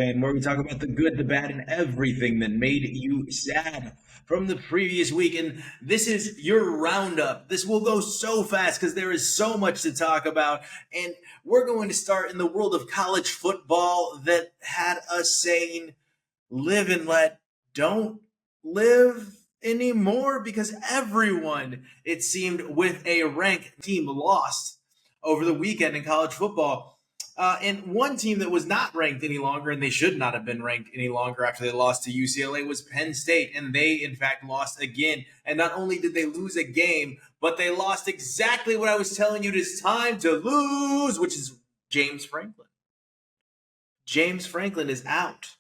TheSadFan, where we talk about the good, the bad, and everything that made you sad from the previous week. And this is your roundup. This will go so fast because there is so much to talk about. And we're going to start in the world of college football that had us saying, live and let, don't live anymore, because everyone, it seemed, with a ranked team lost over the weekend in college football. And one team that was not ranked any longer, and they should not have been ranked any longer after they lost to UCLA, was Penn State. And they, in fact, lost again. And not only did they lose a game, but they lost exactly what I was telling you it is time to lose, which is James Franklin. James Franklin is out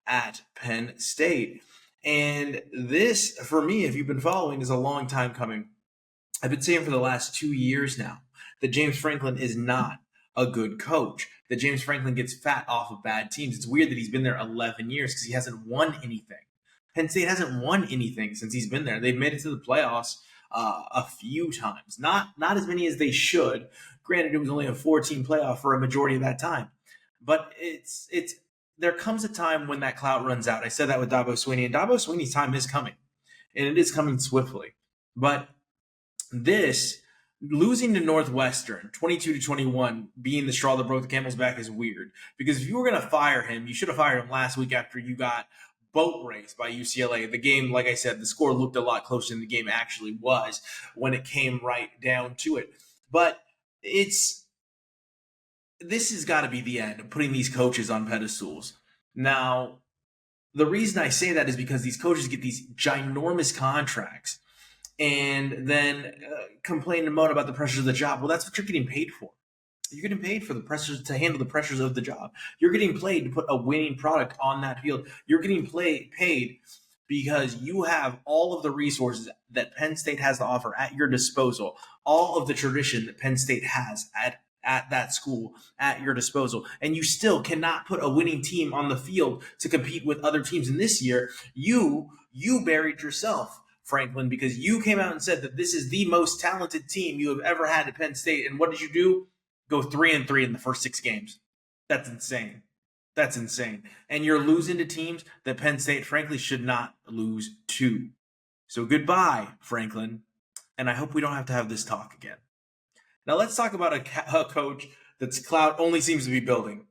at Penn State. And this, for me, if you've been following, is a long time coming. I've been saying for the last 2 years now that James Franklin is not a good coach, that James Franklin gets fat off of bad teams. It's weird that he's been there 11 years because he hasn't won anything. Penn State hasn't won anything since he's been there. They've made it to the playoffs a few times, not as many as they should. Granted, it was only a 4-team playoff for a majority of that time, but it's there comes a time when that clout runs out. I said that with Dabo Swinney, and Dabo Swinney's time is coming, and it is coming swiftly. But this, losing to Northwestern 22-21, being the straw that broke the camel's back, is weird, because if you were going to fire him, you should have fired him last week after you got boat raced by UCLA. The game, like I said, the score looked a lot closer than the game actually was when it came right down to it. But this has got to be the end of putting these coaches on pedestals. Now, the reason I say that is because these coaches get these ginormous contracts and then complain and moan about the pressures of the job. Well, that's what you're getting paid for. You're getting paid for the pressures, to handle the pressures of the job. You're getting paid to put a winning product on that field. You're getting paid because you have all of the resources that Penn State has to offer at your disposal, all of the tradition that Penn State has at that school at your disposal, and you still cannot put a winning team on the field to compete with other teams. And this year, you buried yourself, Franklin, because you came out and said that this is the most talented team you have ever had at Penn State. And what did you do? Go 3-3 in the first 6 games. That's insane. That's insane. And you're losing to teams that Penn State, frankly, should not lose to. So goodbye, Franklin. And I hope we don't have to have this talk again. Now let's talk about a coach that's clout only seems to be building.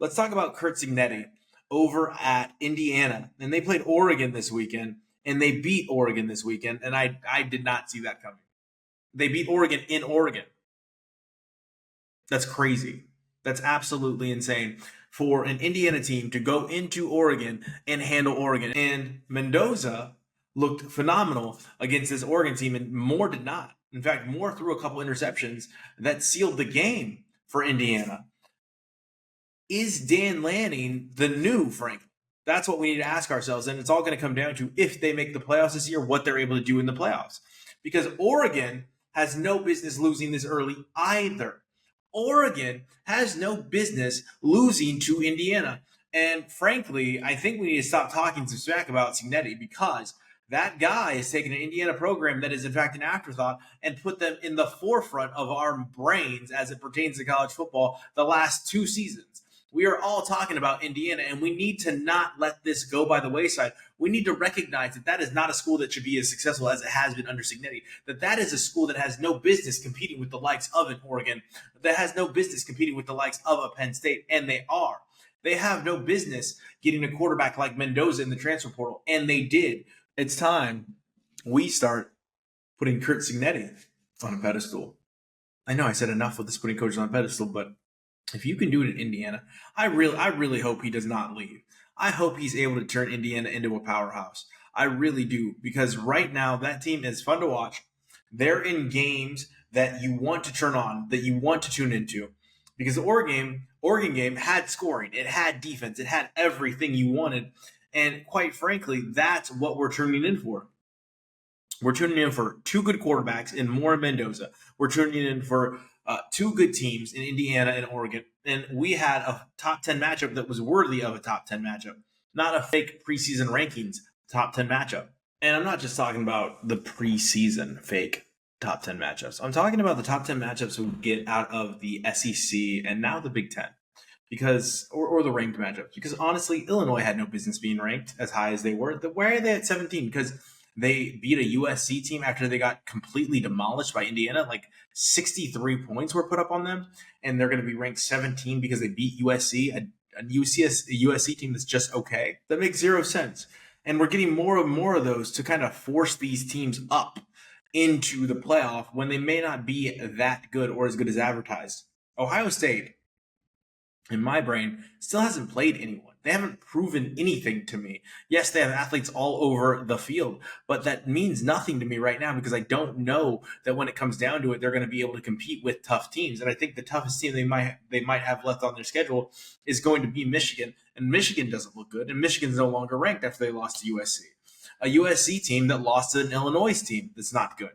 Let's talk about Kurt Signetti over at Indiana. And they played Oregon this weekend, and they beat Oregon this weekend, and I did not see that coming. They beat Oregon in Oregon. That's crazy. That's absolutely insane for an Indiana team to go into Oregon and handle Oregon. And Mendoza looked phenomenal against this Oregon team, and Moore did not. In fact, Moore threw a couple interceptions that sealed the game for Indiana. Is Dan Lanning the new Franklin? That's what we need to ask ourselves. And it's all going to come down to, if they make the playoffs this year, what they're able to do in the playoffs. Because Oregon has no business losing this early either. Oregon has no business losing to Indiana. And frankly, I think we need to stop talking some smack about Signetti, because that guy has taken an Indiana program that is, in fact, an afterthought and put them in the forefront of our brains as it pertains to college football the last 2 seasons. We are all talking about Indiana, and we need to not let this go by the wayside. We need to recognize that that is not a school that should be as successful as it has been under Signetti, that is a school that has no business competing with the likes of an Oregon, that has no business competing with the likes of a Penn State, and they are. They have no business getting a quarterback like Mendoza in the transfer portal, and they did. It's time we start putting Kurt Signetti on a pedestal. I know I said enough with this putting coaches on a pedestal, but if you can do it in Indiana, I really hope he does not leave. I hope he's able to turn Indiana into a powerhouse. I really do, because right now that team is fun to watch. They're in games that you want to turn on, that you want to tune into, because the Oregon game had scoring, it had defense, it had everything you wanted. And quite frankly, that's what we're tuning in for. We're tuning in for 2 good quarterbacks in Moore and Mendoza. We're tuning in for 2 good teams in Indiana and Oregon. And we had a top 10 matchup that was worthy of a top 10 matchup, not a fake preseason rankings top 10 matchup. And I'm not just talking about the preseason fake top 10 matchups. I'm talking about the top 10 matchups we get out of the SEC and now the Big Ten. because or the ranked matchups, because honestly, Illinois had no business being ranked as high as they were. Why are they at 17? Because they beat a USC team after they got completely demolished by Indiana. Like 63 points were put up on them, and they're going to be ranked 17 because they beat USC, a USC team that's just okay. That makes zero sense. And we're getting more and more of those to kind of force these teams up into the playoff when they may not be that good or as good as advertised. Ohio State, in my brain, still hasn't played anyone. They haven't proven anything to me. Yes, they have athletes all over the field, but that means nothing to me right now because I don't know that when it comes down to it, they're going to be able to compete with tough teams. And I think the toughest team they might have left on their schedule is going to be Michigan. And Michigan doesn't look good, and Michigan's no longer ranked after they lost to USC. A USC team that lost to an Illinois team that's not good.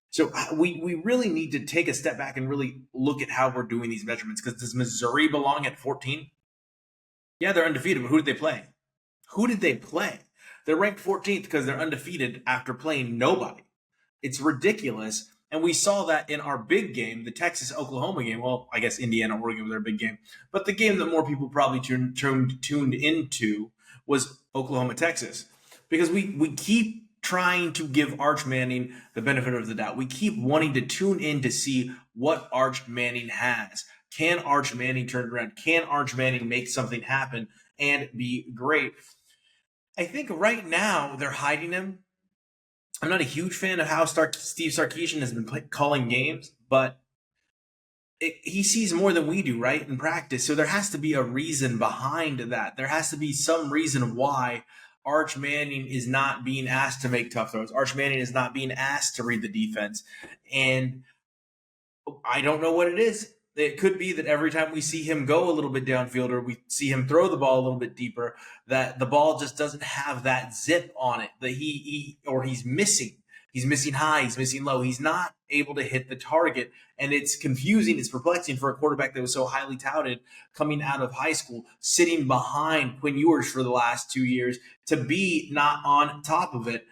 So we really need to take a step back and really look at how we're doing these measurements, because does Missouri belong at 14? Yeah, they're undefeated, but who did they play? Who did they play? They're ranked 14th because they're undefeated after playing nobody. It's ridiculous. And we saw that in our big game, the Texas-Oklahoma game. Well, I guess Indiana-Oregon was their big game. But the game that more people probably tuned into was Oklahoma-Texas. Because we keep trying to give Arch Manning the benefit of the doubt. We keep wanting to tune in to see what Arch Manning has. Can Arch Manning turn it around? Can Arch Manning make something happen and be great? I think right now they're hiding him. I'm not a huge fan of how Steve Sarkisian has been calling games, but he sees more than we do, right, in practice. So there has to be a reason behind that. There has to be some reason why Arch Manning is not being asked to make tough throws. Arch Manning is not being asked to read the defense. And I don't know what it is. It could be that every time we see him go a little bit downfield or we see him throw the ball a little bit deeper, that the ball just doesn't have that zip on it, that he's missing. He's missing high, he's missing low. He's not able to hit the target. And it's confusing, it's perplexing for a quarterback that was so highly touted coming out of high school, sitting behind Quinn Ewers for the last 2 years, to be not on top of it.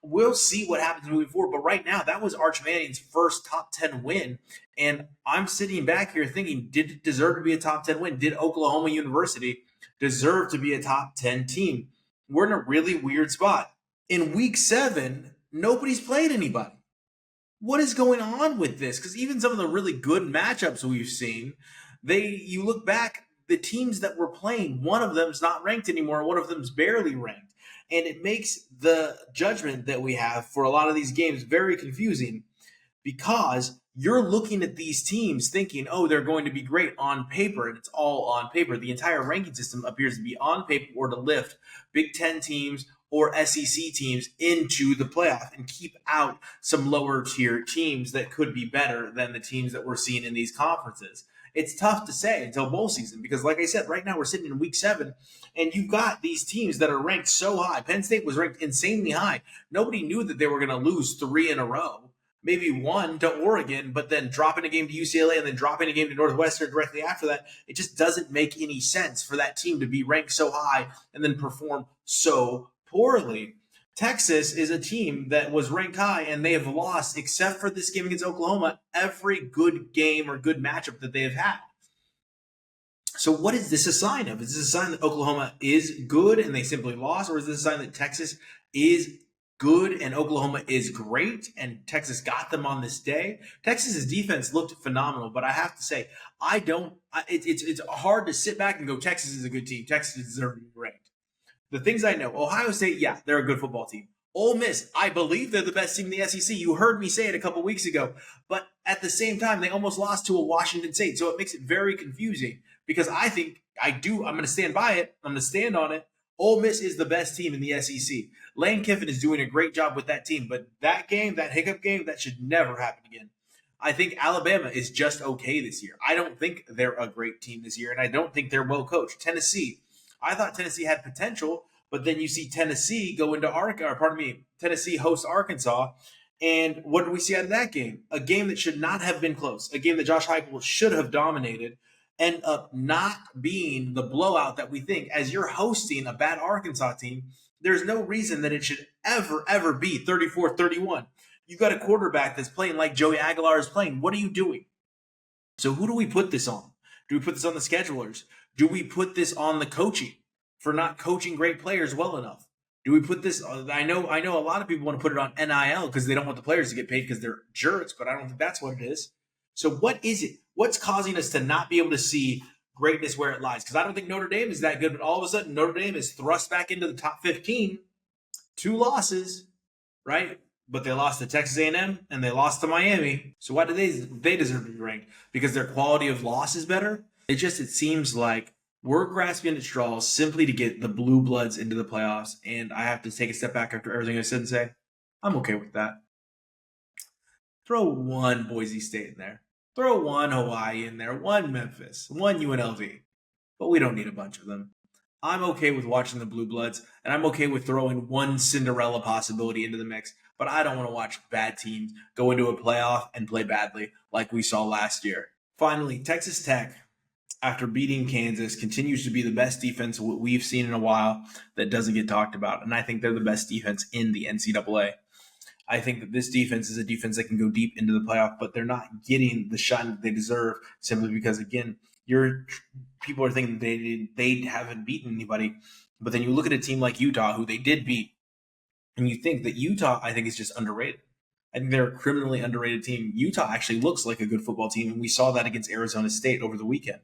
We'll see what happens moving forward. But right now, that was Arch Manning's first top 10 win. And I'm sitting back here thinking, did it deserve to be a top 10 win? Did Oklahoma University deserve to be a top 10 team? We're in a really weird spot. In week 7, nobody's played anybody. What is going on with this? Because even some of the really good matchups we've seen, you look back, the teams that were playing, one of them's not ranked anymore, one of them's barely ranked. And it makes the judgment that we have for a lot of these games very confusing, because you're looking at these teams thinking, oh, they're going to be great on paper, and it's all on paper. The entire ranking system appears to be on paper or to lift Big Ten teams or SEC teams into the playoff and keep out some lower tier teams that could be better than the teams that we're seeing in these conferences. It's tough to say until bowl season, because like I said, right now we're sitting in week 7 and you've got these teams that are ranked so high. Penn State was ranked insanely high. Nobody knew that they were going to lose 3 in a row. Maybe 1 to Oregon, but then dropping a game to UCLA and then dropping a game to Northwestern directly after that. It just doesn't make any sense for that team to be ranked so high and then perform so poorly. Texas is a team that was ranked high, and they have lost, except for this game against Oklahoma, every good game or good matchup that they have had. So what is this a sign of? Is this a sign that Oklahoma is good and they simply lost? Or is this a sign that Texas is good and Oklahoma is great and Texas got them on this day? Texas's defense looked phenomenal, but I have to say, it's hard to sit back and go, Texas is a good team. Texas deserves to be ranked. The things I know, Ohio State, yeah, they're a good football team. Ole Miss, I believe they're the best team in the SEC. You heard me say it a couple weeks ago. But at the same time, they almost lost to a Washington State. So it makes it very confusing, because I'm going to stand by it. I'm going to stand on it. Ole Miss is the best team in the SEC. Lane Kiffin is doing a great job with that team. But that game, that hiccup game, that should never happen again. I think Alabama is just okay this year. I don't think they're a great team this year, and I don't think they're well coached. Tennessee, I thought Tennessee had potential, but then you see Tennessee go into Tennessee hosts Arkansas, and what do we see out of that game? A game that should not have been close, a game that Josh Heupel should have dominated, end up not being the blowout that we think. As you're hosting a bad Arkansas team, there's no reason that it should ever be 34-31. You've got a quarterback that's playing like Joey Aguilar is playing. What are you doing? So who do we put this on? Do we put this on the schedulers? Do we put this on the coaching for not coaching great players well enough? Do we put this? I know a lot of people want to put it on NIL because they don't want the players to get paid because they're jerks, but I don't think that's what it is. So what is it? What's causing us to not be able to see greatness where it lies? Because I don't think Notre Dame is that good, but all of a sudden Notre Dame is thrust back into the top 15. 2 losses, right? But they lost to Texas A&M and they lost to Miami. So why do they deserve to be ranked? Because their quality of loss is better? It seems like we're grasping at straws simply to get the blue bloods into the playoffs. And I have to take a step back after everything I said and say, I'm okay with that. Throw one Boise State in there. Throw one Hawaii in there. One Memphis. One UNLV. But we don't need a bunch of them. I'm okay with watching the Blue Bloods, and I'm okay with throwing one Cinderella possibility into the mix, but I don't want to watch bad teams go into a playoff and play badly like we saw last year. Finally, Texas Tech, after beating Kansas, continues to be the best defense we've seen in a while that doesn't get talked about, and I think they're the best defense in the NCAA. I think that this defense is a defense that can go deep into the playoff, but they're not getting the shine that they deserve simply because, again, people are thinking they haven't beaten anybody. But then you look at a team like Utah, who they did beat, and you think that Utah, I think, is just underrated. I think they're a criminally underrated team. Utah actually looks like a good football team, and we saw that against Arizona State over the weekend.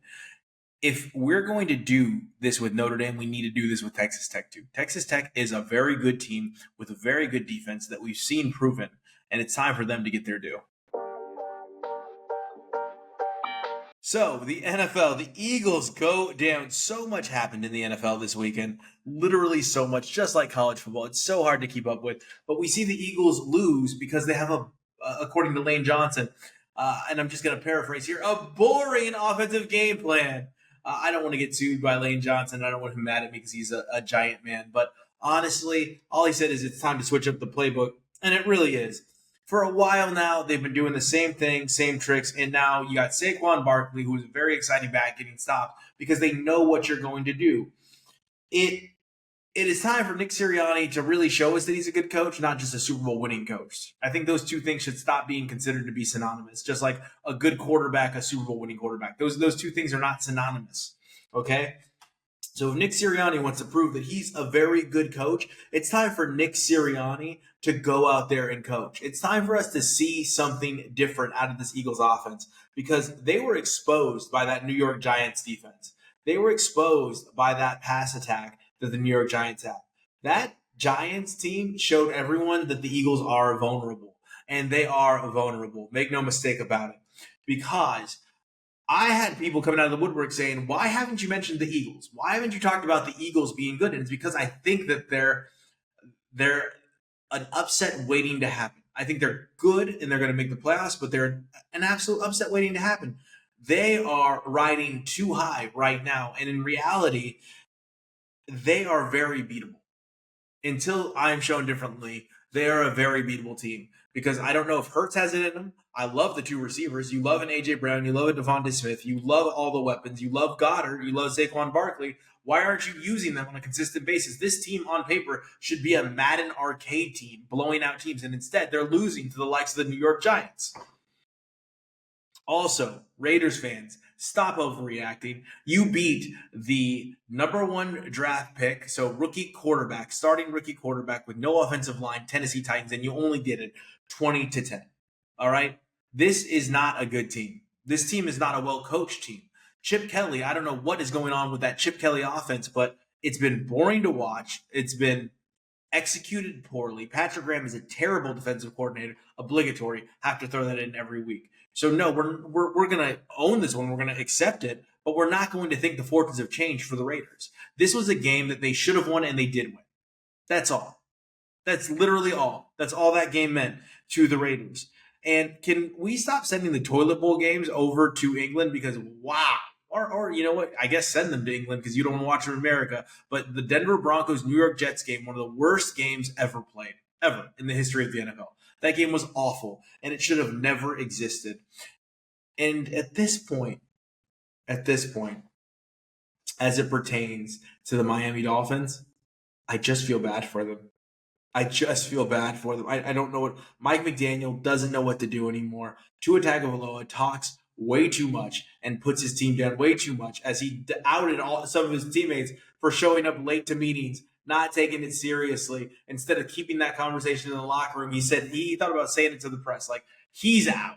If we're going to do this with Notre Dame, we need to do this with Texas Tech too. Texas Tech is a very good team with a very good defense that we've seen proven, and it's time for them to get their due. So, the NFL, the Eagles go down. So much happened in the NFL this weekend. Literally so much, just like college football. It's so hard to keep up with. But we see the Eagles lose because they have according to Lane Johnson, and I'm just going to paraphrase here, a boring offensive game plan. I don't want to get sued by Lane Johnson. I don't want him mad at me because he's a giant man. But honestly, all he said is it's time to switch up the playbook, and it really is. For a while now, they've been doing the same thing, same tricks, and now you got Saquon Barkley, who is a very exciting back, getting stopped because they know what you're going to do. It is time for Nick Sirianni to really show us that he's a good coach, not just a Super Bowl winning coach. I think those two things should stop being considered to be synonymous, just like a good quarterback, a Super Bowl winning quarterback. Those two things are not synonymous, okay? So if Nick Sirianni wants to prove that he's a very good coach, it's time for Nick Sirianni to go out there and coach. It's time for us to see something different out of this Eagles offense because they were exposed by that New York Giants defense. They were exposed by that pass attack that the New York Giants have. That Giants team showed everyone that the Eagles are vulnerable, and they are vulnerable. Make no mistake about it. Because I had people coming out of the woodwork saying, why haven't you mentioned the Eagles? Why haven't you talked about the Eagles being good? And it's because I think that they're an upset waiting to happen. I think they're good and they're going to make the playoffs, but they're an absolute upset waiting to happen. They are riding too high right now. And in reality, they are very beatable. Until I'm shown differently, they are a very beatable team because I don't know if Hurts has it in them. I love the 2 receivers. You love an A.J. Brown. You love a Devontae Smith. You love all the weapons. You love Goddard. You love Saquon Barkley. Why aren't you using them on a consistent basis? This team on paper should be a Madden arcade team, blowing out teams, and instead they're losing to the likes of the New York Giants. Also, Raiders fans, stop overreacting. You beat the number 1 draft pick, so starting rookie quarterback with no offensive line, Tennessee Titans, and you only did it 20-10. All right? This is not a good team. This team is not a well-coached team. Chip Kelly, I don't know what is going on with that Chip Kelly offense, but it's been boring to watch. It's been executed poorly. Patrick Graham is a terrible defensive coordinator. Obligatory. Have to throw that in every week. So no, we're going to own this one. We're going to accept it, but we're not going to think the fortunes have changed for the Raiders. This was a game that they should have won, and they did win. That's all. That's literally all. That's all that game meant to the Raiders. And can we stop sending the toilet bowl games over to England? Because, wow. Or you know what? I guess send them to England because you don't want to watch them in America. But the Denver Broncos New York Jets game, one of the worst games ever played, ever in the history of the NFL. That game was awful, and it should have never existed. And at this point, as it pertains to the Miami Dolphins, I just feel bad for them. I don't know what Mike McDaniel doesn't know what to do anymore. Tua Tagovailoa talks way too much and puts his team down way too much, as he outed some of his teammates for showing up late to meetings, not taking it seriously. Instead of keeping that conversation in the locker room, he thought about saying it to the press, like, he's out.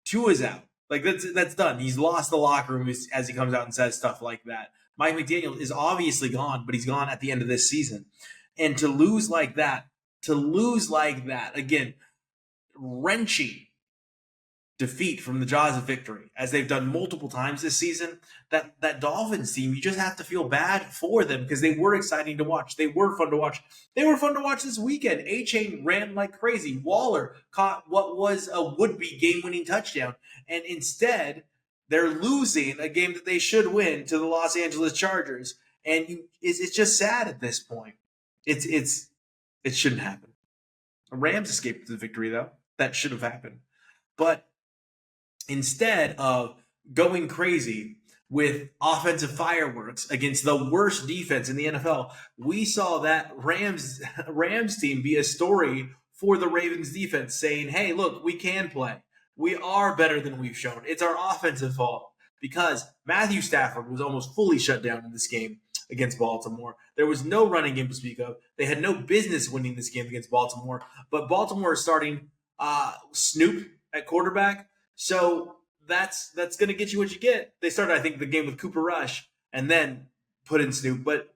Tua's out. Like, that's done. He's lost the locker room as he comes out and says stuff like that. Mike McDaniel is obviously gone, but he's gone at the end of this season. And to lose like that, again, wrenching defeat from the jaws of victory, as they've done multiple times this season, that Dolphins team, you just have to feel bad for them, because they were exciting to watch. They were fun to watch. They were fun to watch this weekend. A-Chain ran like crazy. Waller caught what was a would-be game-winning touchdown. And instead, they're losing a game that they should win to the Los Angeles Chargers. And it's just sad at this point. It shouldn't happen. The Rams escaped the victory, though. That should have happened. But instead of going crazy with offensive fireworks against the worst defense in the NFL, we saw that Rams team be a story for the Ravens defense, saying, hey, look, we can play. We are better than we've shown. It's our offensive fault, because Matthew Stafford was almost fully shut down in this game against Baltimore. There was no running game to speak of. They had no business winning this game against Baltimore, but Baltimore is starting Snoop at quarterback. So that's going to get you what you get. They started, I think, the game with Cooper Rush and then put in Snoop. But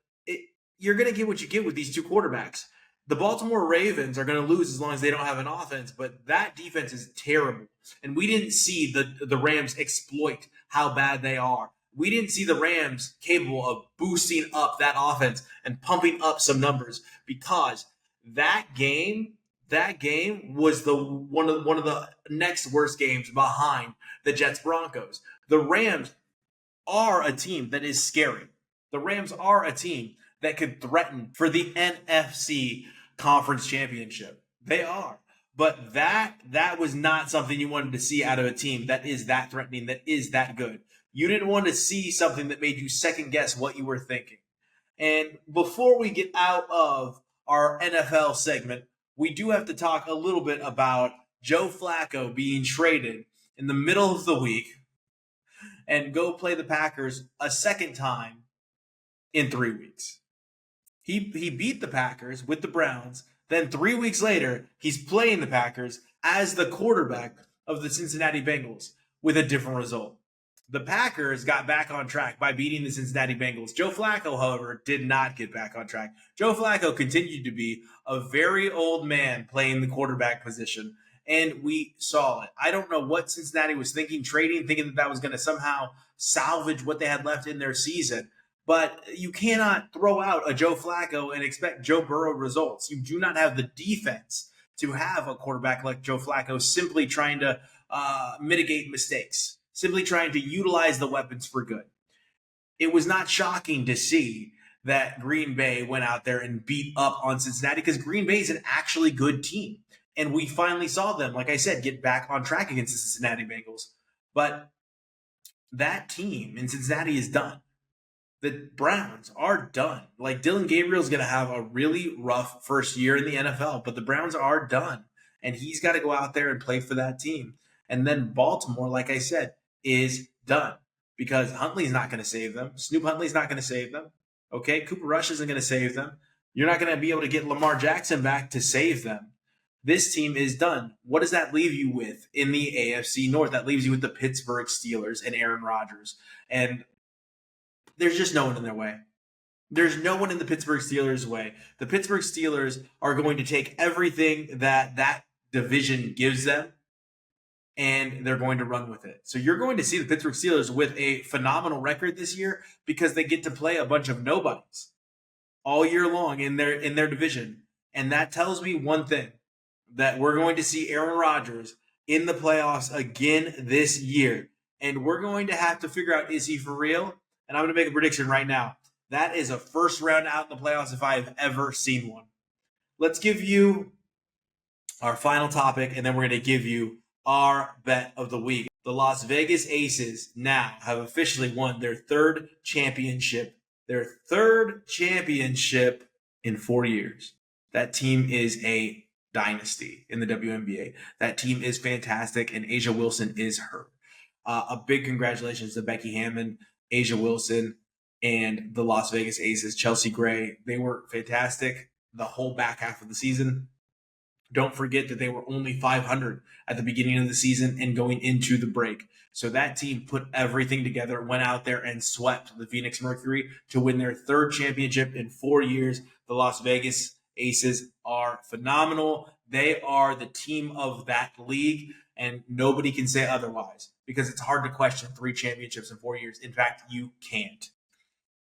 you're going to get what you get with these two quarterbacks. The Baltimore Ravens are going to lose as long as they don't have an offense, but that defense is terrible. And we didn't see the Rams exploit how bad they are. We didn't see the Rams capable of boosting up that offense and pumping up some numbers, because that game was one of the next worst games behind the Jets-Broncos. The Rams are a team that is scary. The Rams are a team that could threaten for the NFC Conference Championship. They are. But that was not something you wanted to see out of a team that is that threatening, that is that good. You didn't want to see something that made you second guess what you were thinking. And before we get out of our NFL segment, we do have to talk a little bit about Joe Flacco being traded in the middle of the week and go play the Packers a second time in 3 weeks. He beat the Packers with the Browns. Then 3 weeks later, he's playing the Packers as the quarterback of the Cincinnati Bengals with a different result. The Packers got back on track by beating the Cincinnati Bengals. Joe Flacco, however, did not get back on track. Joe Flacco continued to be a very old man playing the quarterback position, and we saw it. I don't know what Cincinnati was thinking that was going to somehow salvage what they had left in their season. But you cannot throw out a Joe Flacco and expect Joe Burrow results. You do not have the defense to have a quarterback like Joe Flacco simply trying to mitigate mistakes, simply trying to utilize the weapons for good. It was not shocking to see that Green Bay went out there and beat up on Cincinnati, because Green Bay is an actually good team. And we finally saw them, like I said, get back on track against the Cincinnati Bengals. But that team in Cincinnati is done. The Browns are done. Like, Dylan Gabriel is going to have a really rough first year in the NFL, but the Browns are done. And he's got to go out there and play for that team. And then Baltimore, like I said, is done, because Huntley's not going to save them. Snoop Huntley's not going to save them. Okay, Cooper Rush isn't going to save them. You're not going to be able to get Lamar Jackson back to save them. This team is done. What does that leave you with in the AFC North? That leaves you with the Pittsburgh Steelers and Aaron Rodgers. And there's just no one in their way. There's no one in the Pittsburgh Steelers' way. The Pittsburgh Steelers are going to take everything that division gives them, and they're going to run with it. So you're going to see the Pittsburgh Steelers with a phenomenal record this year, because they get to play a bunch of nobodies all year long in their division. And that tells me one thing, that we're going to see Aaron Rodgers in the playoffs again this year. And we're going to have to figure out, is he for real? And I'm going to make a prediction right now. That is a first round out in the playoffs if I have ever seen one. Let's give you our final topic, and then we're going to give you our bet of the week. The Las Vegas Aces now have officially won their third championship in 4 years. That team is a dynasty in the WNBA. That team is fantastic, and Asia Wilson is hurt. A big congratulations to Becky Hammon, Asia Wilson, and the Las Vegas Aces, Chelsea Gray. They were fantastic the whole back half of the season. Don't forget that they were only 500 at the beginning of the season and going into the break. So that team put everything together, went out there and swept the Phoenix Mercury to win their third championship in 4 years. The Las Vegas Aces are phenomenal. They are the team of that league, and nobody can say otherwise because it's hard to question 3 championships in 4 years. In fact, you can't.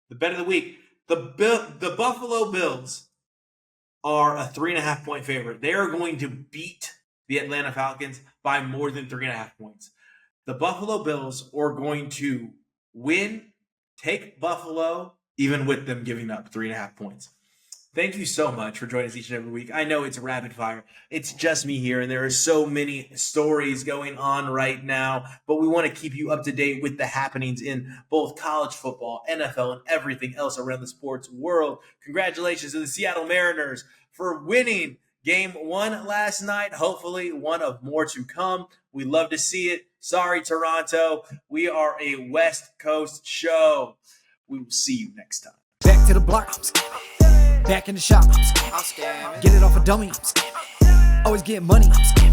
The bet of the week, the Buffalo Bills are a 3.5-point favorite. They are going to beat the Atlanta Falcons by more than 3.5 points. The Buffalo Bills are going to win, take Buffalo, even with them giving up 3.5 points. Thank you so much for joining us each and every week. I know it's rapid fire. It's just me here, and there are so many stories going on right now, but we want to keep you up to date with the happenings in both college football, NFL, and everything else around the sports world. Congratulations to the Seattle Mariners for winning Game 1 last night. Hopefully one of more to come. We love to see it. Sorry, Toronto. We are a West Coast show. We will see you next time. Back to the block, I'm scamming. Back in the shop, I'm scamming. Get it off a dummy, I'm scamming. Always get money, I'm scamming.